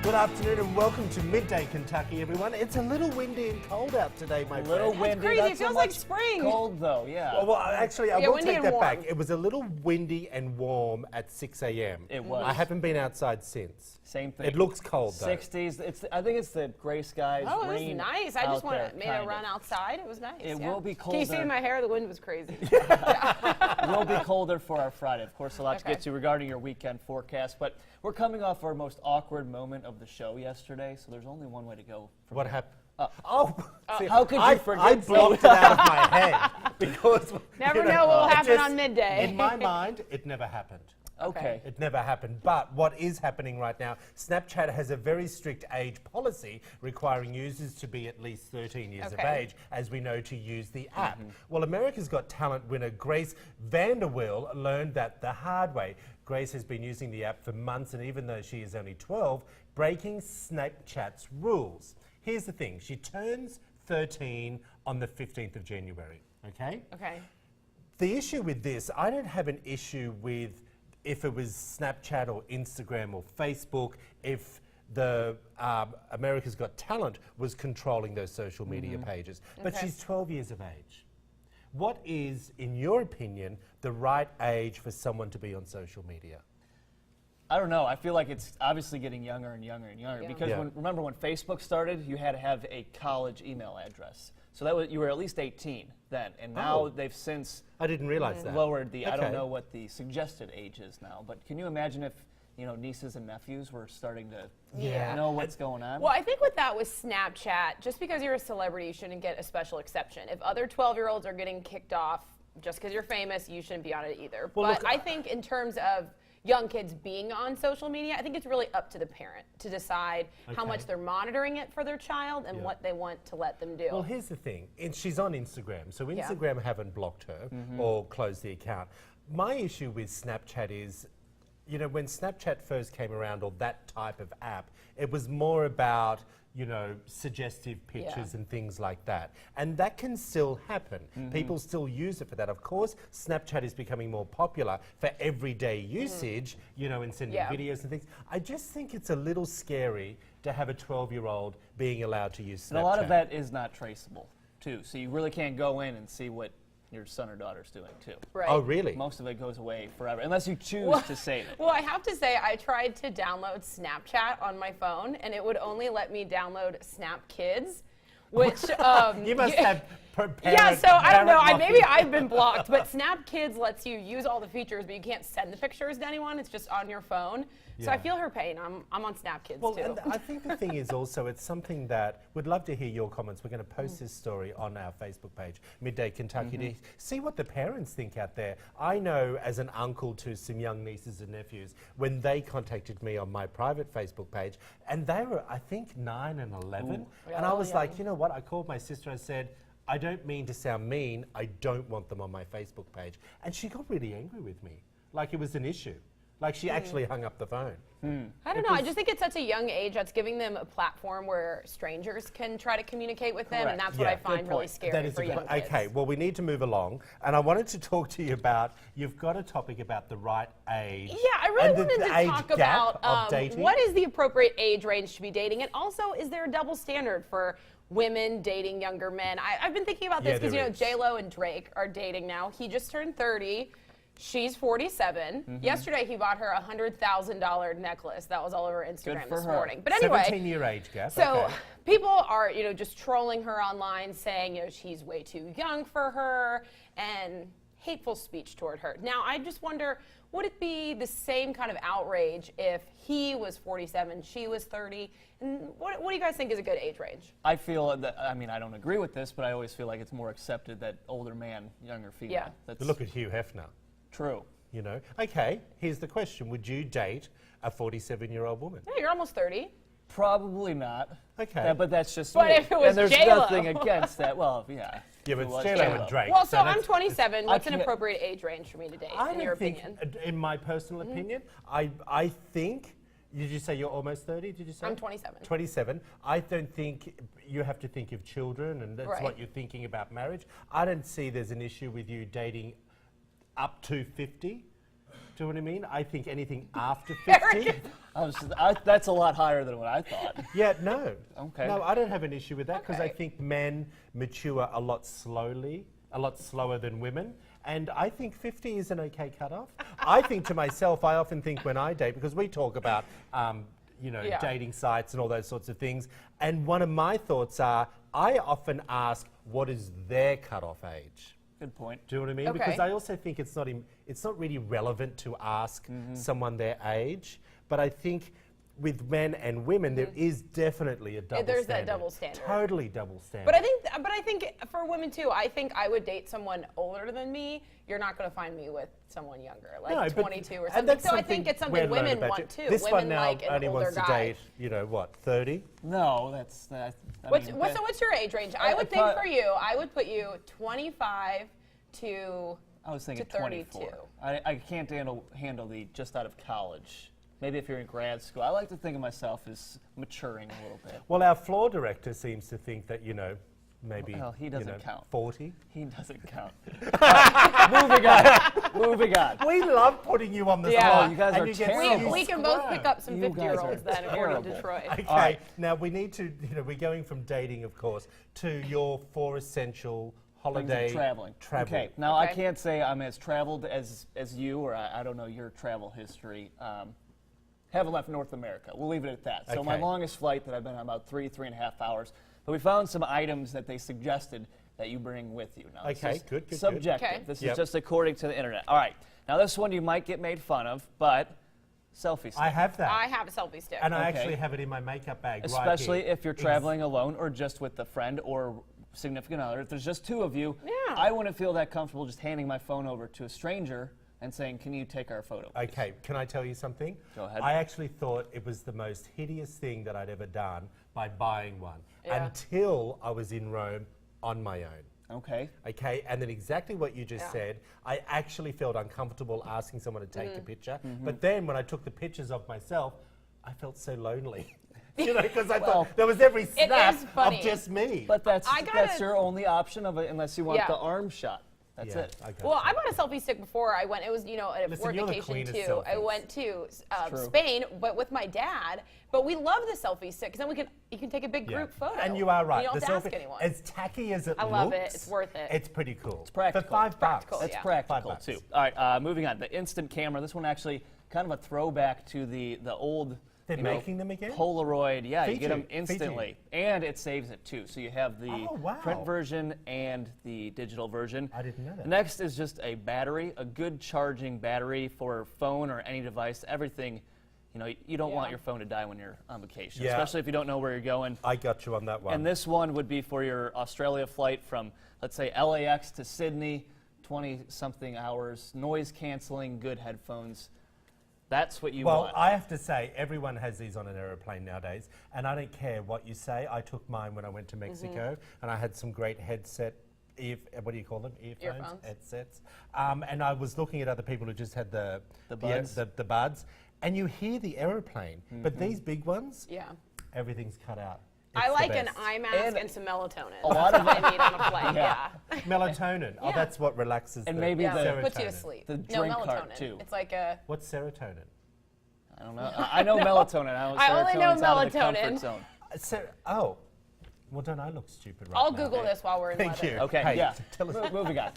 Good afternoon and welcome to Midday, Kentucky, everyone. It's a little windy and cold out today, my friend. A little windy. Crazy. Not It so feels much like spring. Cold though, yeah. Well, actually, I will windy take and that warm. back. It was a little windy and warm at 6 a.m. It was. I haven't been outside since. Same thing. It looks cold, though. 60s. I think it's the gray skies. Oh, it was rain nice. I just made a of. run outside. It was nice. It yeah. will be Can you see colder. my hair? The wind was crazy. It will be colder for our Friday. Of course, a lot to Okay. get to regarding your weekend forecast, but we're coming off our most awkward moment of the show yesterday, so there's only one way to go. From What here. happened? See, How could you I forget? blocked it out of my head because Never know what will it happen on Midday. In my mind, it never happened. Okay. It never happened. But what is happening right now, Snapchat has a very strict age policy requiring users to be at least 13 years of Okay. age, as we know, to use the app. Well, America's Got Talent winner Grace Vanderwill learned that the hard way. Grace has been using the app for months, and even though she is only 12, breaking Snapchat's rules. Here's the thing. She turns 13 on the 15th of January, okay? Okay. The issue with this, I don't have an issue with if it was Snapchat or Instagram or Facebook, if the America's Got Talent was controlling those social media pages. But Okay. she's 12 years of age. What is, in your opinion, the right age for someone to be on social media? I don't know. I feel like it's obviously getting younger and younger and younger Yeah. because Yeah. remember when Facebook started, you had to have a college email address. So that was you were at least 18 then, and now Oh. they've since I didn't realize that. lowered the. I Okay. don't know what the suggested age is now, but can you imagine if nieces and nephews were starting to Yeah. know what's going on? Well, I think with that with Snapchat, just because you're a celebrity, you shouldn't get a special exception. If other 12-year-olds are getting kicked off just because you're famous, you shouldn't be on it either. Well, but look, I think in terms of young kids being on social media, I think it's really up to the parent to decide how Okay. much they're monitoring it for their child and Yeah. what they want to let them do. Well, here's the thing. She's on Instagram, so Yeah. Instagram haven't blocked her or closed the account. My issue with Snapchat is, when Snapchat first came around, or that type of app, it was more about, suggestive pictures Yeah. and things like that. And that can still happen. People still use it for that. Of course, Snapchat is becoming more popular for everyday usage, in sending Yeah. videos and things. I just think it's a little scary to have a 12-year-old being allowed to use Snapchat. And a lot of that is not traceable, too. So you really can't go in and see what your son or daughter's doing, too. right. Oh, really? Most of it goes away forever, unless you choose to save it. Well, I have to say, I tried to download Snapchat on my phone, and it would only let me download Snap Kids, which You must have prepared. Yeah, so I don't know. Maybe I've been blocked, but Snap Kids lets you use all the features, but you can't send the pictures to anyone. It's just on your phone. So I Yeah. feel her pain. I'm on Snap Kids Well, too. and I think the thing is also, it's something that we'd love to hear your comments. We're going to post this story on our Facebook page, Midday Kentucky, to see what the parents think out there. I know as an uncle to some young nieces and nephews, when they contacted me on my private Facebook page, and they were, I think, 9 and 11. And I Oh, was yeah. like, you know what? I called my sister, I said, I don't mean to sound mean, I don't want them on my Facebook page. And she got really angry with me, like it was an issue. Like she actually hung up the phone. I don't know. I just think it's such a young age that's giving them a platform where strangers can try to communicate with them, and Correct. that's what I Yeah. find Good really point. scary That is for a young good, kids. okay, well, we need to move along. And I wanted to talk to you about, you've got a topic about the right age. Yeah, I really and wanted the to age talk gap about of dating. what is the appropriate age range to be dating, and also is there a double standard for women dating younger men? I've been thinking about Yeah, this because there is. J-Lo and Drake are dating now. He just turned 30. She's 47. Yesterday, he bought her a $100,000 necklace. That was all over Instagram for this her. morning. But anyway, 17-year age gap. so okay. people are, just trolling her online, saying, she's way too young for her, and hateful speech toward her. Now, I just wonder, would it be the same kind of outrage if he was 47, she was 30? And what do you guys think is a good age range? I feel that, I don't agree with this, but I always feel like it's more accepted that older man, younger female. Yeah. That's Look at Hugh Hefner. true. Okay, here's the question. Would you date a 47-year-old woman? Yeah, you're almost 30. Probably not. Okay. Yeah, but that's just But me. if it was and there's J-Lo. nothing against that. Well, yeah. Yeah, if but it it's was J-Lo J-Lo. and Drake. Well, so I'm that's- 27. What's an can't- appropriate age range for me to date, I in your don't think, opinion? in my personal opinion, I think, did you say you're almost 30, did you say? I'm 27. 27. I don't think you have to think of children, and that's Right. what you're thinking about marriage. I don't see there's an issue with you dating up to 50. Do you know what I mean? I think anything after 50. That's a lot higher than what I thought. Yeah, no. Okay. No, I don't have an issue with that because I Okay. think men mature a lot slower than women. And I think 50 is an okay cutoff. I think to myself, I often think when I date, because we talk about, Yeah. dating sites and all those sorts of things. And one of my thoughts are, I often ask, what is their cutoff age? Good point. Do you know what I mean? Okay. Because I also think it's not really relevant to ask someone their age. But I think with men and women, there is definitely a double There's standard. that double standard. Totally double standard. But I think for women too, I think I would date someone older than me. You're not going to find me with someone younger, like No, but- 22 or and something. that's So I think it's something we're learned women about want you. too. This Women one now like an only older wants to guy. date, 30? No, that's. I What's mean, what's your age range? I would think for you, I would put you 25 to. I was thinking to 32. 24. I can't handle the just out of college. Maybe if you're in grad school. I like to think of myself as maturing a little bit. Well, our floor director seems to think that, maybe Well, he doesn't count. 40. He doesn't count. Moving on. Moving on. We love putting you on the Yeah. spot. Oh, you guys and are you get terrible. so We can both pick up some You guys 50-year-olds are then, according to terrible. Troy. Okay, All right. now we need to, we're going from dating, of course, to your 4 essential Things holiday of traveling. travel. Okay. Now I Okay. can't say I'm as traveled as you, or I don't know your travel history. Haven't left North America. We'll leave it at that. So my Okay. longest flight that I've been on about 3.5 hours. But we found some items that they suggested that you bring with you. Now, this Okay, is good. Subjective. Okay. This Yep. is just according to the internet. All right. Now this one you might get made fun of, but selfie stick. I have that. I have a selfie stick. and I Okay. actually have it in my makeup bag Especially right here. if you're traveling alone or just with a friend or significant other. If there's just two of you, Yeah. I wouldn't feel that comfortable just handing my phone over to a stranger and saying, "Can you take our photo?" Okay, can I tell you something? Go ahead. I actually thought it was the most hideous thing that I'd ever done by buying one Yeah. until I was in Rome on my own. Okay. Okay, and then exactly what you just Yeah. said, I actually felt uncomfortable asking someone to take Mm-hmm. a picture. But then when I took the pictures of myself, I felt so lonely. Because I Well, thought there was every snap is funny. of just me. But that's I gotta- your only option of it, unless you want Yeah. the arm shot. That's Yeah, it. I got Well, you. I bought a selfie stick before I went. It was, at a Listen, work you're the vacation queen of too. I selfies. went to True. Spain, but with my dad. But we love the selfie stick because then you can take a big Yeah. group photo. And you are right. You don't the have to selfie, ask anyone. as tacky as it I looks, love it. It's worth it. It's pretty cool. It's practical. For $5. Practical, That's yeah. practical $5. too. All right, moving on. The instant camera. This one actually kind of a throwback to the old. They're making them again? Polaroid. Yeah, you get them Fiji. instantly, and it saves it too. So you have the Oh, wow. print version and the digital version. I didn't know that. Next is just a battery, a good charging battery for phone or any device. Everything. You don't want Yeah. your phone to die when you're on vacation, Yeah. especially if you don't know where you're going. I got you on that one. And this one would be for your Australia flight from, let's say, LAX to Sydney, 20-something hours, noise canceling, good headphones. That's what you Well, want. I have to say, everyone has these on an aeroplane nowadays, and I don't care what you say. I took mine when I went to Mexico, and I had some great headset. What do you call them? Earphones. Headsets. And I was looking at other people who just had the buds. the buds, and you hear the aeroplane. But these big ones, Yeah. everything's cut out. I It's the like an best. eye mask And and some melatonin. a lot of That's what I need on a flight. Yeah. Melatonin. Oh, Yeah. that's what relaxes And the maybe Yeah, the- puts you to serotonin. sleep. The no, drink melatonin. cart, too. It's like a. What's serotonin? I don't know. I know melatonin. I, I only know serotonin's out of the melatonin. comfort zone. Oh, well, don't I look stupid right I'll now? Google this while we're in Thank weather. you. Okay, Hey, yeah. tell us. Moving on.